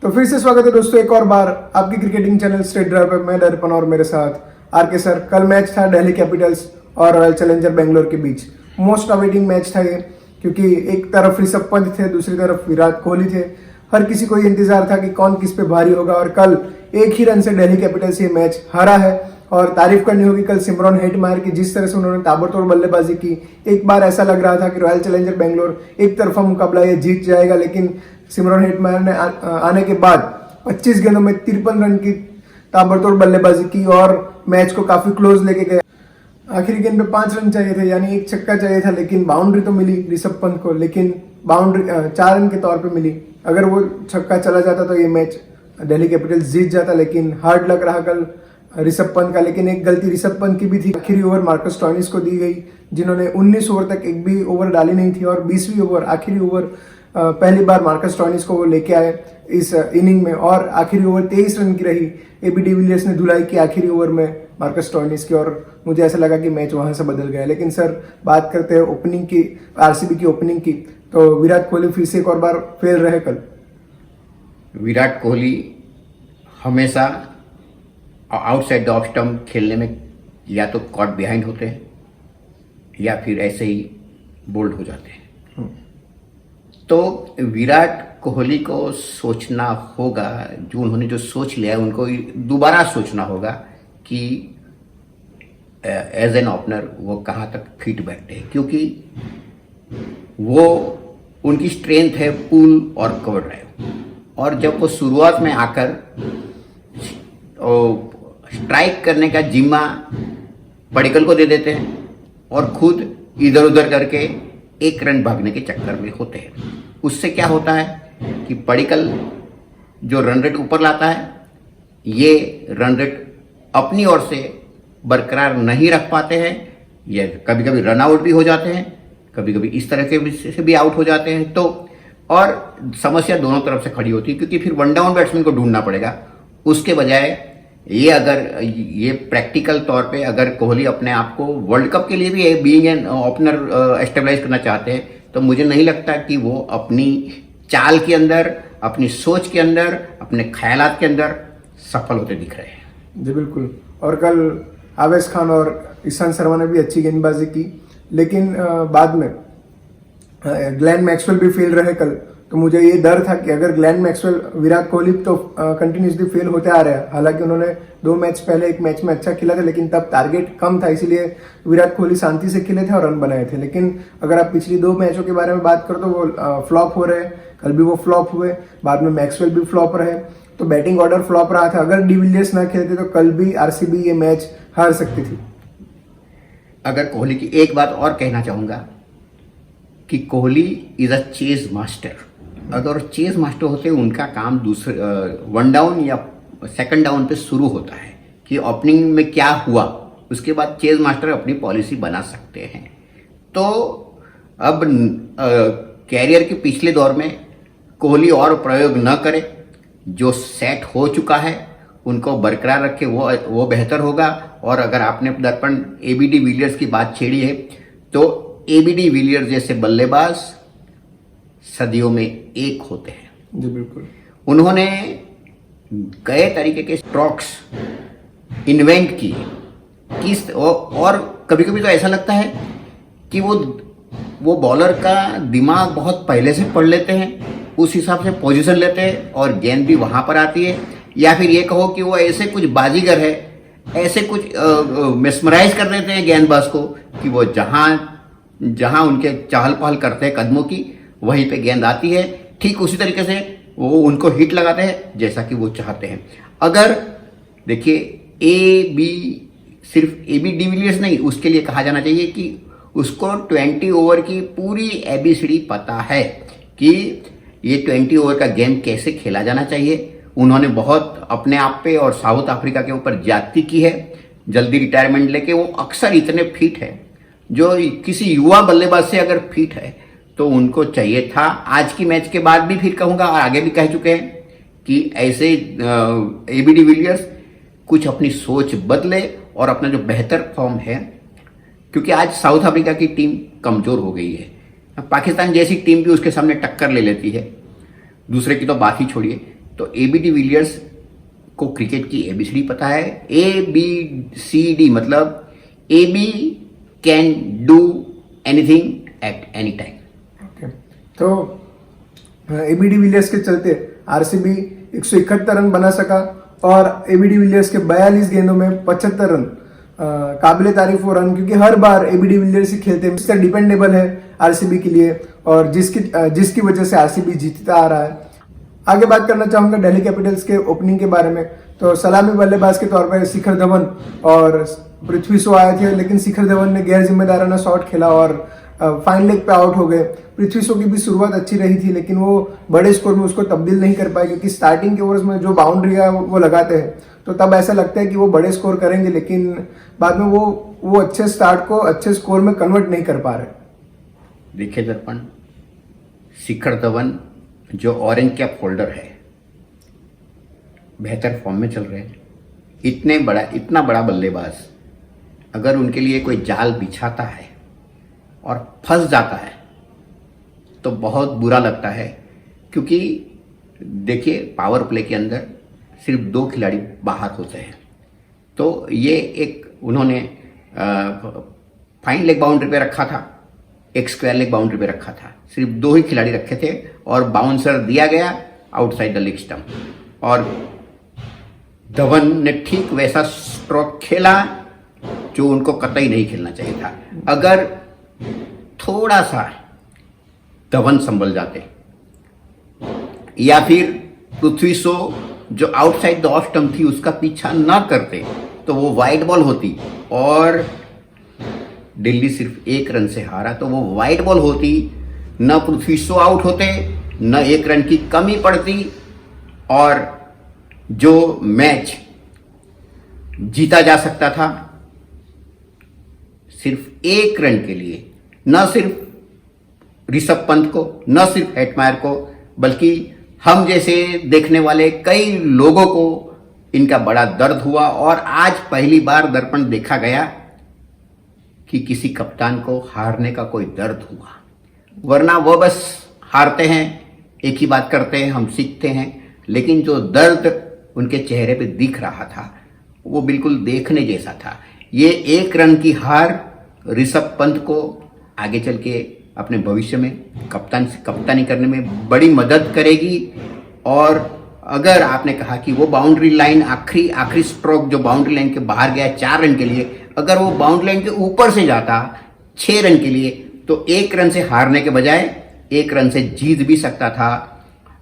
तो फिर से स्वागत है दोस्तों एक और बार आपकी क्रिकेटिंग चैनल स्टेट ड्राइव पे। मैं दर्पण और मेरे साथ आर के सर। कल मैच था दिल्ली कैपिटल्स और रॉयल चैलेंजर बेंगलोर के बीच। मोस्ट अवेटिंग मैच था ये, क्योंकि एक तरफ ऋषभ पंत थे, दूसरी तरफ विराट कोहली थे। हर किसी को ये इंतजार था कि कौन किस पे भारी होगा, और कल एक ही रन से दिल्ली कैपिटल्स ये मैच हारा है। और तारीफ करनी होगी कल सिमरन हेटमायर की, जिस तरह से उन्होंने ताबड़तोड़ बल्लेबाजी की। एक बार ऐसा लग रहा था कि रॉयल चैलेंजर बेंगलोर एक तरफा मुकाबला ये जीत जाएगा, लेकिन सिमरन हेटमायर ने आने के बाद 25 गेंदों में 53 रन की ताबड़तोड़ बल्लेबाजी की और मैच को काफी क्लोज लेके गए। आखिरी गेंद पे 5 रन चाहिए थे, यानी एक छक्का चाहिए था, लेकिन बाउंड्री तो मिली ऋषभ पंत को, लेकिन बाउंड्री 4 रन के तौर पे मिली। अगर वो छक्का चला जाता तो ये मैच दिल्ली कैपिटल्स जीत जाता, लेकिन हार्ड लग रहा कल ऋषभ पंत का। लेकिन एक गलती ऋषभ पंत की भी थी। आखिरी ओवर मार्कस स्टोइनिस को दी गई, जिन्होंने 19 ओवर तक एक भी ओवर डाली नहीं थी, और 20वीं ओवर आखिरी ओवर पहली बार मार्कस स्टोइनिस को वो लेके आए इस इनिंग में, और आखिरी ओवर 23 रन की रही। एबी डिविलियर्स ने धुलाई की आखिरी ओवर में मार्कस स्टोइनिस की, और मुझे ऐसा लगा कि मैच वहां से बदल गया। लेकिन सर, बात करते हैं ओपनिंग की, आरसीबी की ओपनिंग की, तो विराट कोहली फिर से एक और बार फेल रहे कल। विराट कोहली हमेशा आउटसाइड द ऑफ स्टंप खेलने में या तो कॉट बिहाइंड होते हैं या फिर ऐसे ही बोल्ड हो जाते हैं। तो विराट कोहली को सोचना होगा, जो उन्होंने जो सोच लिया है उनको दोबारा सोचना होगा कि एज एन ओपनर वो कहाँ तक फिट बैठते हैं, क्योंकि वो उनकी स्ट्रेंथ है पुल और कवर ड्राइव। और जब वो शुरुआत में आकर स्ट्राइक करने का जिम्मा पडिक्कल को दे देते हैं और खुद इधर उधर करके एक रन भागने के चक्कर में होते हैं, उससे क्या होता है कि पडिक्कल जो रन रेट ऊपर लाता है, ये रन रेट अपनी ओर से बरकरार नहीं रख पाते हैं। ये कभी कभी रन आउट भी हो जाते हैं, कभी कभी इस तरह के से भी आउट हो जाते हैं। तो और समस्या दोनों तरफ से खड़ी होती है, क्योंकि फिर वन डाउन बैट्समैन को ढूंढना पड़ेगा। उसके बजाय ये प्रैक्टिकल तौर पे अगर कोहली अपने आप को वर्ल्ड कप के लिए भी बीइंग एन ओपनर एस्टेब्लिश करना चाहते हैं, तो मुझे नहीं लगता कि वो अपनी चाल के अंदर, अपनी सोच के अंदर, अपने ख्यालात के अंदर सफल होते दिख रहे हैं। जी बिल्कुल। और कल आवेश खान और ईशांत शर्मा ने भी अच्छी गेंदबाजी की, लेकिन बाद में ग्लेन मैक्सवेल भी फेल रहे कल। तो मुझे ये डर था कि अगर ग्लेन मैक्सवेल, विराट कोहली तो कंटिन्यूसली फेल होते आ रहे हैं। हालांकि उन्होंने 2 मैच पहले एक मैच में अच्छा खेला था, लेकिन तब टारगेट कम था, इसीलिए विराट कोहली शांति से खेले थे और रन बनाए थे। लेकिन अगर आप पिछली 2 मैचों के बारे में बात करो तो वो फ्लॉप हो रहे। कल भी वो फ्लॉप हुए, बाद में मैक्सवेल भी फ्लॉप रहे, तो बैटिंग ऑर्डर फ्लॉप रहा था। अगर डिविलियर्स ना खेलते तो कल भी आरसीबी ये मैच हार सकती थी। अगर कोहली की एक बात और कहना चाहूंगा कि Kohli is a chase master. अगर चेज मास्टर होते हैं, उनका काम दूसरे वन डाउन या सेकंड डाउन पे शुरू होता है कि ओपनिंग में क्या हुआ, उसके बाद चेज मास्टर अपनी पॉलिसी बना सकते हैं। तो अब कैरियर के पिछले दौर में कोहली और प्रयोग न करे, जो सेट हो चुका है उनको बरकरार रखे, वो बेहतर होगा। और अगर आपने दर्पण एबी डिविलियर्स की बात छेड़ी है, तो एबी डिविलियर्स जैसे बल्लेबाज सदियों में एक होते हैं। जी बिल्कुल। उन्होंने कई तरीके के स्ट्रोक्स इन्वेंट किए और कभी कभी तो ऐसा लगता है कि वो बॉलर का दिमाग बहुत पहले से पढ़ लेते हैं, उस हिसाब से पोजीशन लेते हैं और गेंद भी वहां पर आती है। या फिर ये कहो कि वो ऐसे कुछ बाजीगर है, ऐसे कुछ मेस्मराइज कर देते हैं गेंदबाज को कि वो जहां उनके चहल पहल करते हैं कदमों की, वहीं पे गेंद आती है। ठीक उसी तरीके से वो उनको हिट लगाते हैं जैसा कि वो चाहते हैं। अगर देखिए, सिर्फ एबी डिविलियर्स नहीं, उसके लिए कहा जाना चाहिए कि उसको 20 ओवर की पूरी एबीसीडी पता है कि ये 20 ओवर का गेम कैसे खेला जाना चाहिए। उन्होंने बहुत अपने आप पे और साउथ अफ्रीका के ऊपर ज्यादती की है, जल्दी रिटायरमेंट लेके। वो अक्सर इतने फिट है, जो किसी युवा बल्लेबाज से अगर फिट है तो उनको चाहिए था। आज की मैच के बाद भी फिर कहूंगा, और आगे भी कह चुके हैं कि ऐसे एबी डिविलियर्स कुछ अपनी सोच बदले और अपना जो बेहतर फॉर्म है, क्योंकि आज साउथ अफ्रीका की टीम कमजोर हो गई है। पाकिस्तान जैसी टीम भी उसके सामने टक्कर ले लेती है, दूसरे की तो बात ही छोड़िए। तो एबी डिविलियर्स को क्रिकेट की एबीसीडी पता है। ABCD मतलब AB can do anything at any time. Okay, तो एबी डिविलियर्स के चलते आरसीबी 171 रन बना सका और एबी डिविलियर्स के 42 गेंदों में 75 रन काबिले तारीफ वो रन, क्योंकि हर बार एबी डिविलियर्स ही खेलते हैं, इसका डिपेंडेबल है आरसीबी के लिए और जिसकी वजह से आरसीबी जीतता आ रहा है। आगे बात करना चाहूंगा दिल्ली कैपिटल्स के ओपनिंग के बारे में। तो सलामी बल्लेबाज के तौर पर शिखर धवन और पृथ्वी शॉ आए थे, लेकिन शिखर धवन ने गैर जिम्मेदाराना शॉट खेला और फाइन लेग पे आउट हो गए। पृथ्वी शॉ की भी शुरुआत अच्छी रही थी, लेकिन वो बड़े स्कोर में उसको तब्दील नहीं कर पाए, क्योंकि स्टार्टिंग के ओवर्स में जो बाउंड्री है वो लगाते हैं, तो तब ऐसा लगता है कि वो बड़े स्कोर करेंगे, लेकिन बाद में वो अच्छे स्टार्ट को अच्छे स्कोर में कन्वर्ट नहीं कर पा रहे। देखिए दर्पण, शिखर धवन जो ऑरेंज कैप होल्डर है, बेहतर फॉर्म में चल रहे हैं। इतना बड़ा बल्लेबाज अगर उनके लिए कोई जाल बिछाता है और फंस जाता है तो बहुत बुरा लगता है, क्योंकि देखिए पावर प्ले के अंदर सिर्फ 2 खिलाड़ी बाहर होते हैं। तो ये एक उन्होंने फाइन लेग बाउंड्री पे रखा था, एक स्क्वायर लेग बाउंड्री पे रखा था, सिर्फ 2 ही खिलाड़ी रखे थे और बाउंसर दिया गया आउटसाइड द लेग स्टंप और धवन ने ठीक वैसा स्ट्रोक खेला जो उनको कतई नहीं खेलना चाहिए था। अगर थोड़ा सा धवन संभल जाते या फिर पृथ्वी शॉ जो आउटसाइड द ऑफ स्टंप थी उसका पीछा ना करते तो वो वाइड बॉल होती और दिल्ली सिर्फ 1 रन से हारा। तो वो वाइड बॉल होती, न पृथ्वी शॉ आउट होते, न 1 रन की कमी पड़ती और जो मैच जीता जा सकता था सिर्फ 1 रन के लिए, न सिर्फ ऋषभ पंत को, न सिर्फ हेटमायर को, बल्कि हम जैसे देखने वाले कई लोगों को इनका बड़ा दर्द हुआ। और आज पहली बार दर्पण देखा गया कि किसी कप्तान को हारने का कोई दर्द हुआ, वरना वो बस हारते हैं, एक ही बात करते हैं, हम सीखते हैं, लेकिन जो दर्द उनके चेहरे पे दिख रहा था वो बिल्कुल देखने जैसा था। ये 1 रन की हार ऋषभ पंत को आगे चल के अपने भविष्य में कप्तानी करने में बड़ी मदद करेगी। और अगर आपने कहा कि वो बाउंड्री लाइन आखिरी स्ट्रोक जो बाउंड्री लाइन के बाहर गया 4 रन के लिए, अगर वो बाउंड्री लाइन के ऊपर से जाता 6 रन के लिए तो 1 रन से हारने के बजाय 1 रन से जीत भी सकता था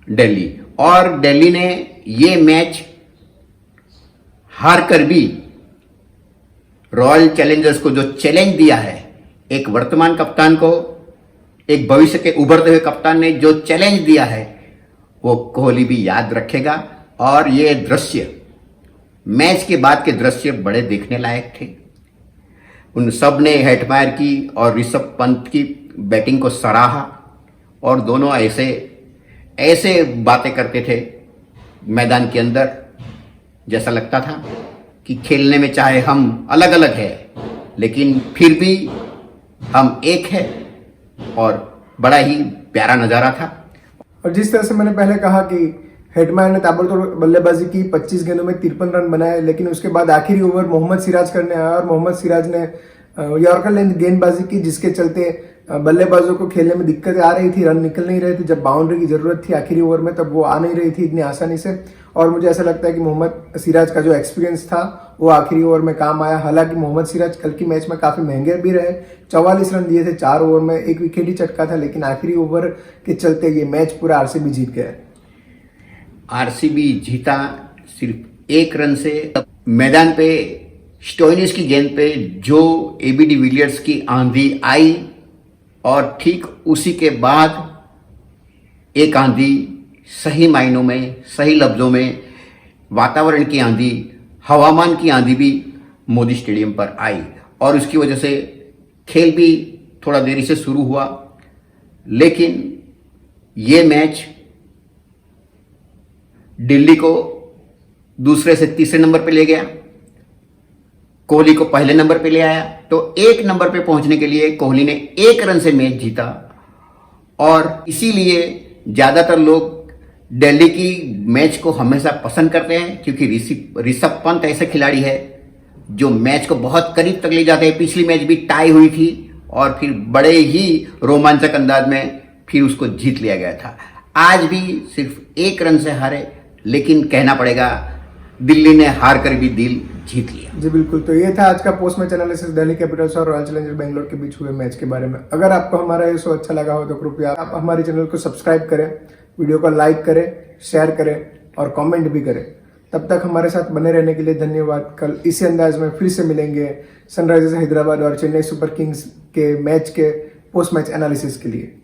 दिल्ली। और दिल्ली ने ये मैच हार कर भी रॉयल चैलेंजर्स को जो चैलेंज दिया है, एक वर्तमान कप्तान को एक भविष्य के उभरते हुए कप्तान ने जो चैलेंज दिया है वो कोहली भी याद रखेगा। और ये दृश्य, मैच के बाद के दृश्य बड़े देखने लायक थे। उन सब ने हेटमायर की और ऋषभ पंत की बैटिंग को सराहा और दोनों ऐसे बातें करते थे मैदान के अंदर, जैसा लगता था कि खेलने में चाहे हम अलग अलग हैं लेकिन फिर भी हम एक है, और बड़ा ही प्यारा नज़ारा था। और जिस तरह से मैंने पहले कहा कि हेटमायर ने ताबड़तोड़ बल्लेबाजी की, 25 गेंदों में 53 रन बनाए, लेकिन उसके बाद आखिरी ओवर मोहम्मद सिराज करने आया और मोहम्मद सिराज ने यॉर्कर लेंथ गेंदबाजी की, जिसके चलते बल्लेबाजों को खेलने में दिक्कतें आ रही थी, रन निकल नहीं रहे थे। जब बाउंड्री की जरूरत थी आखिरी ओवर में तब वो आ नहीं रही थी इतनी आसानी से। और मुझे ऐसा लगता है कि मोहम्मद सिराज का जो एक्सपीरियंस था वो आखिरी ओवर में काम आया। हालांकि मोहम्मद सिराज कल की मैच में काफी महंगे भी रहे, 44 रन दिए थे 4 ओवर में, 1 विकेट ही चटका था, लेकिन आखिरी ओवर के चलते ये मैच पूरा आरसीबी जीत गया। आरसीबी जीता सिर्फ 1 रन से। मैदान पे स्टोइनिस की गेंद पे जो एबी डिविलियर्स की आंधी आई और ठीक उसी के बाद एक आंधी, सही मायनों में, सही लफ्जों में वातावरण की आंधी, हवामान की आंधी भी मोदी स्टेडियम पर आई और उसकी वजह से खेल भी थोड़ा देरी से शुरू हुआ। लेकिन ये मैच दिल्ली को दूसरे से तीसरे नंबर पे ले गया, कोहली को पहले नंबर पे ले आया। तो 1 नंबर पे पहुंचने के लिए कोहली ने 1 रन से मैच जीता और इसीलिए ज्यादातर लोग दिल्ली की मैच को हमेशा पसंद करते हैं, क्योंकि ऋषभ पंत ऐसे खिलाड़ी है जो मैच को बहुत करीब तक ले जाते हैं। पिछली मैच भी टाई हुई थी और फिर बड़े ही रोमांचक अंदाज में फिर उसको जीत लिया गया था। आज भी सिर्फ 1 रन से हारे, लेकिन कहना पड़ेगा दिल्ली ने हार कर भी दिल जीत लिया। जी बिल्कुल, तो ये था आज का post match analysis Delhi Capitals और रॉयल चैलेंजर बेंगलोर के बीच हुए मैच के बारे में। अगर आपको हमारा ये शो अच्छा लगा हो तो कृपया आप हमारे चैनल को सब्सक्राइब करें, वीडियो को लाइक करें, शेयर करें और कमेंट भी करें। तब तक हमारे साथ बने रहने के लिए धन्यवाद। कल इसी अंदाज में फिर से मिलेंगे सनराइजर्स हैदराबाद और चेन्नई सुपर किंग्स के मैच के पोस्ट मैच एनालिसिस के लिए।